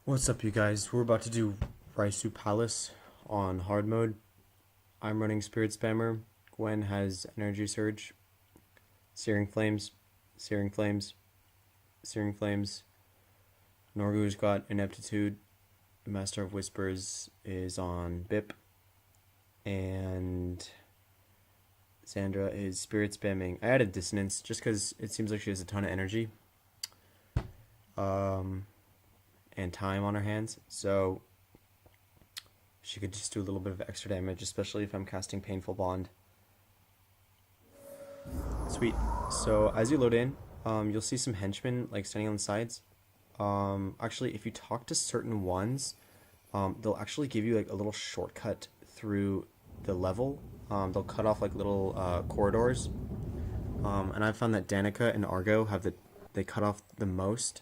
What's up, you guys? We're about to do Raisu Palace on hard mode. I'm running Spirit Spammer. Gwen has Energy Surge, Searing Flames, Searing Flames, Searing Flames. Norgu's got Ineptitude. Master of Whispers is on BIP. And Sandra is Spirit Spamming. I added Dissonance just because it seems like she has a ton of energy. And time on her hands, so she could just do a little bit of extra damage, especially if I'm casting Painful Bond. Sweet. So as you load in, you'll see some henchmen like standing on the sides. Actually, if you talk to certain ones, they'll actually give you like a little shortcut through the level. They'll cut off like little corridors. And I've found that Danika and Argo they cut off the most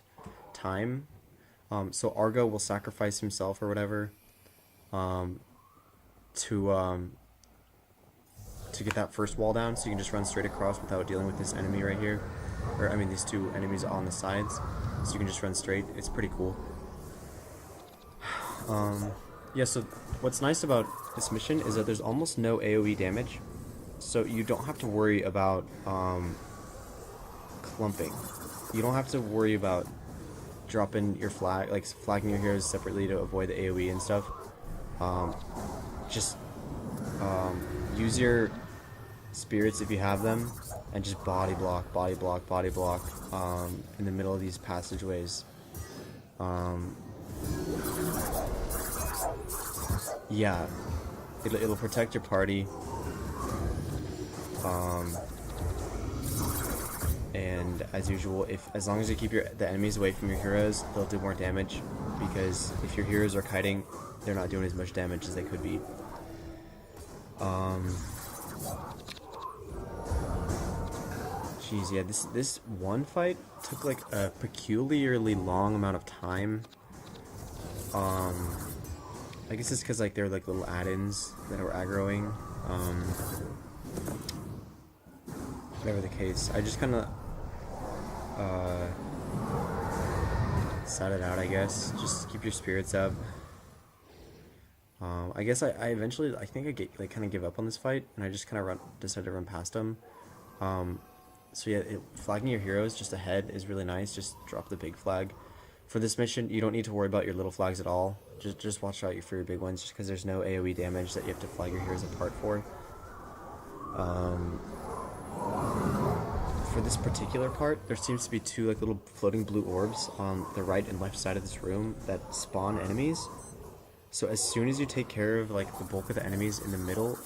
time. So Argo will sacrifice himself or whatever to get that first wall down, so you can just run straight across without dealing with this enemy right here, or I mean these two enemies on the sides, so you can just run straight. It's pretty cool. Yeah, so what's nice about this mission is that there's almost no AoE damage, so you don't have to worry about clumping. You don't have to worry about dropping your flag, like flagging your heroes separately to avoid the AoE and stuff. Just use your spirits if you have them, and just body block in the middle of these passageways. Yeah, it'll protect your party. And as usual, as long as you keep the enemies away from your heroes, they'll do more damage, because if your heroes are kiting, they're not doing as much damage as they could be. Jeez, yeah, this one fight took like a peculiarly long amount of time. I guess it's because like they're like little add-ins that were aggroing. Whatever the case, I just kind of sat it out, I guess. Just keep your spirits up. I guess I eventually, I think I kind of give up on this fight, and I just kind of decided to run past them. So yeah, flagging your heroes just ahead is really nice. Just drop the big flag. For this mission, you don't need to worry about your little flags at all. Just watch out for your big ones, just because there's no AoE damage that you have to flag your heroes apart for. For this particular part, there seems to be two like little floating blue orbs on the right and left side of this room that spawn enemies. So as soon as you take care of like the bulk of the enemies in the middle,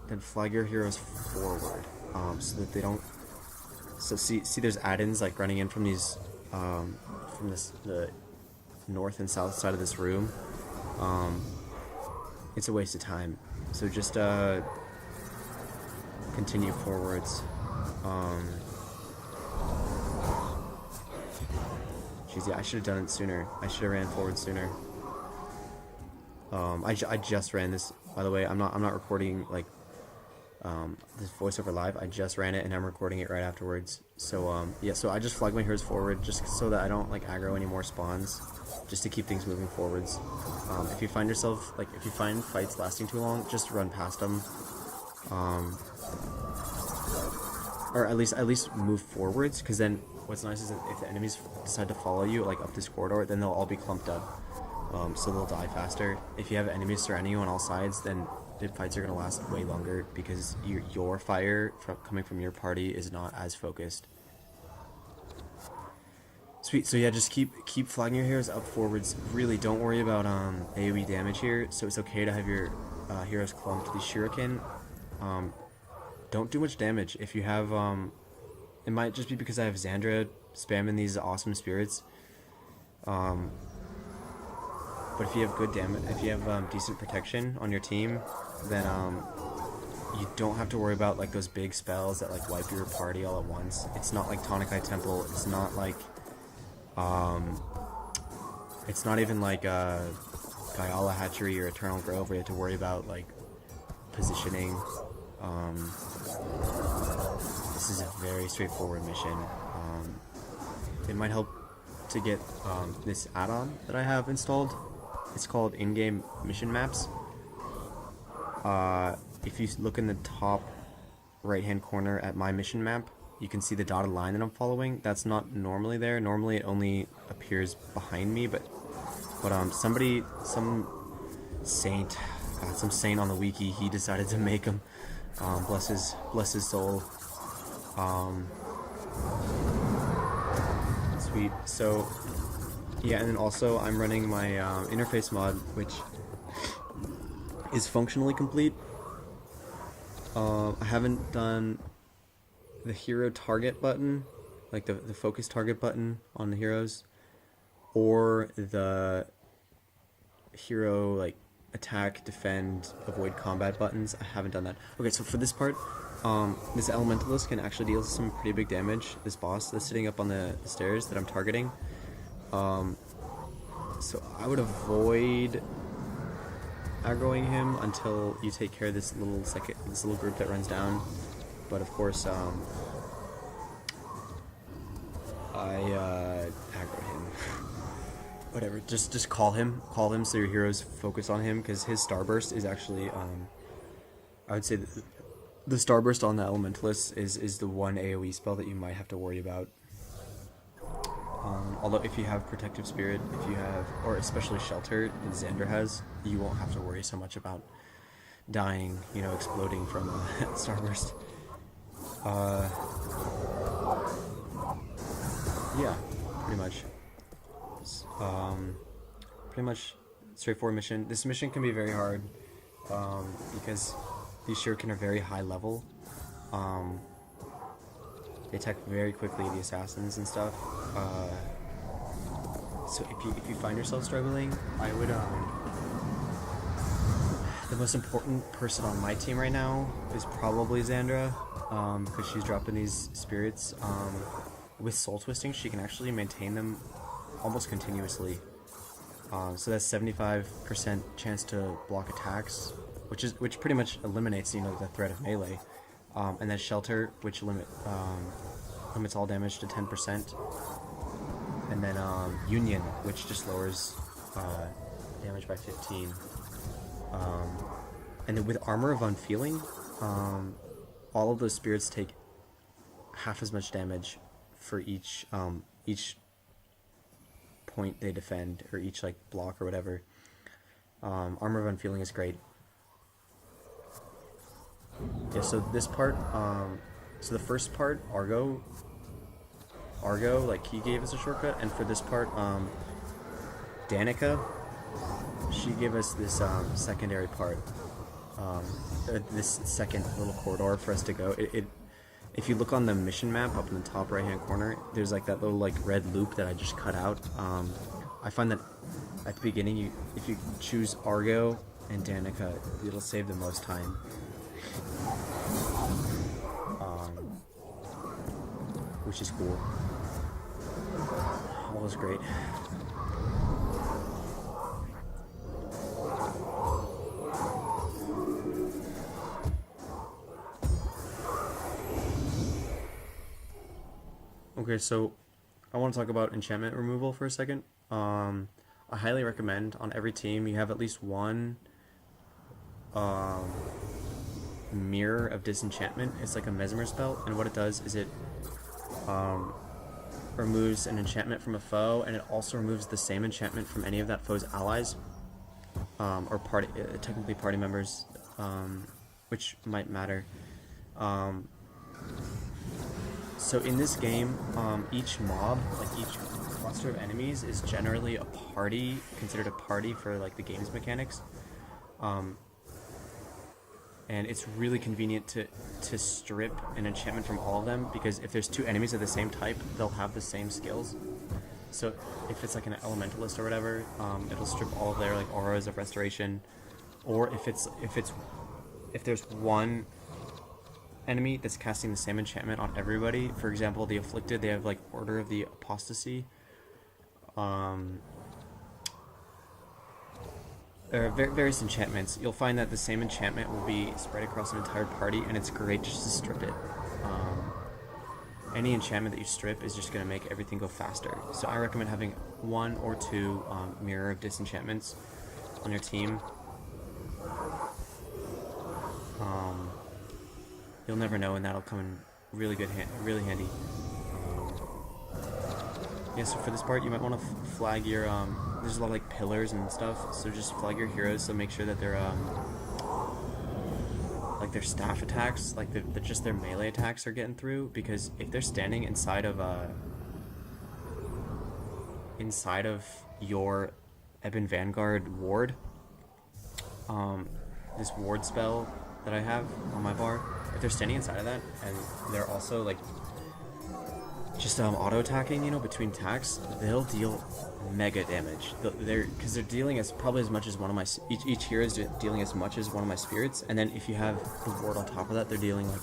then flag your heroes forward, so that they don't. So see there's add-ins like running in from these the north and south side of this room. It's a waste of time. So just continue forwards. Jeez, yeah, I should have done it sooner. I should have ran forward sooner. I just ran this, by the way. I'm not recording like this voiceover live. I just ran it and I'm recording it right afterwards. So yeah, so I just flag my heroes forward just so that I don't like aggro any more spawns, just to keep things moving forwards. If you find yourself like if you find fights lasting too long, just run past them. Or at least move forwards, because then what's nice is that if the enemies decide to follow you like up this corridor, then they'll all be clumped up, so they'll die faster. If you have enemies surrounding you on all sides, then the fights are going to last way longer, because your fire coming from your party is not as focused. Sweet. So yeah, just keep flagging your heroes up forwards. Really don't worry about AoE damage here, so it's okay to have your heroes clumped. These shuriken don't do much damage. If you have it might just be because I have Xandra spamming these awesome spirits, but if you have good damage, if you have decent protection on your team, then you don't have to worry about like those big spells that like wipe your party all at once. It's not like Tonic Eye Temple. It's not like it's not even like Gayala Hatchery or Eternal Grove, where you have to worry about like positioning. This is a very straightforward mission. It might help to get this add-on that I have installed. It's called in-game mission maps. If you look in the top right-hand corner at my mission map, you can see the dotted line that I'm following. That's not normally there. Normally it only appears behind me, but some saint on the wiki, he decided to make them. Bless his soul. Sweet. So yeah, and then also I'm running my interface mod, which is functionally complete. I haven't done the hero target button, like the focus target button on the heroes, or the hero like attack, defend, avoid combat buttons. I haven't done that. Okay, so for this part, this elementalist can actually deal some pretty big damage. This boss that's sitting up on the stairs that I'm targeting. So I would avoid aggroing him until you take care of this little group that runs down. But of course, I aggro him. Whatever. Just call him so your heroes focus on him, because his starburst is actually I would say the starburst on the elementalist is the one AoE spell that you might have to worry about. Although if you have Protective Spirit, or especially Shelter that Xander has, you won't have to worry so much about dying, exploding from starburst. Yeah, pretty much. Pretty much straightforward mission. This mission can be very hard because these shuriken are very high level. They attack very quickly, the assassins and stuff. So if you find yourself struggling, I would the most important person on my team right now is probably Xandra, because she's dropping these spirits. With soul twisting, she can actually maintain them almost continuously. So that's 75% chance to block attacks, which pretty much eliminates the threat of melee. And then Shelter, which limits all damage to 10%. And then Union, which just lowers damage by 15. And then with Armor of Unfeeling, all of those spirits take half as much damage for each point they defend, or each block or whatever. Armor of Unfeeling is great. Yeah, so this part, so the first part, Argo, he gave us a shortcut, and for this part, Danika, she gave us this secondary part, this second little corridor for us to go. If you look on the mission map up in the top right-hand corner, there's that little red loop that I just cut out. I find that at the beginning, if you choose Argo and Danika, it'll save the most time. Which is cool. All was great. Okay, so I want to talk about enchantment removal for a second. I highly recommend on every team you have at least one Mirror of Disenchantment. It's like a mesmer spell, and what it does is it removes an enchantment from a foe, and it also removes the same enchantment from any of that foe's allies, or technically party members, which might matter. So in this game, each mob, each cluster of enemies, is generally a party, considered a party for the game's mechanics. And it's really convenient to strip an enchantment from all of them, because if there's two enemies of the same type, they'll have the same skills. So if it's an elementalist or whatever, it'll strip all of their auras of restoration. Or if there's one enemy that's casting the same enchantment on everybody, for example, the Afflicted, they have Order of the Apostasy. Various enchantments. You'll find that the same enchantment will be spread across an entire party, and it's great just to strip it. any enchantment that you strip is just going to make everything go faster. So I recommend having 1 or 2 Mirror of Disenchantments on your team. You'll never know, and that'll come in really good, really handy. Yeah, so for this part, you might want to flag your, there's a lot of like pillars and stuff, so just flag your heroes, so make sure that they're, like their staff attacks, like just their melee attacks are getting through, because if they're standing inside of your Ebon Vanguard ward, this ward spell that I have on my bar, if they're standing inside of that, and they're also like just auto attacking, you know, between attacks, they'll deal mega damage. Because they're dealing probably as much as one of my each hero is dealing as much as one of my spirits, and then if you have the ward on top of that, they're dealing like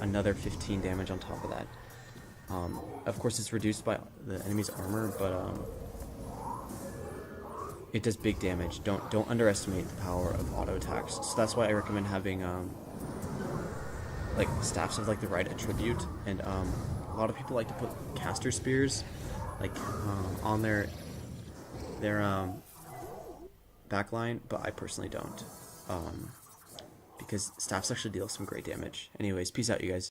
another 15 damage on top of that. Of course, it's reduced by the enemy's armor, but it does big damage. Don't underestimate the power of auto attacks. So that's why I recommend having like staffs of like the right attribute, and a lot of people like to put caster spears like on their backline, but I personally don't, because staffs actually deal some great damage. Anyways, peace out, you guys.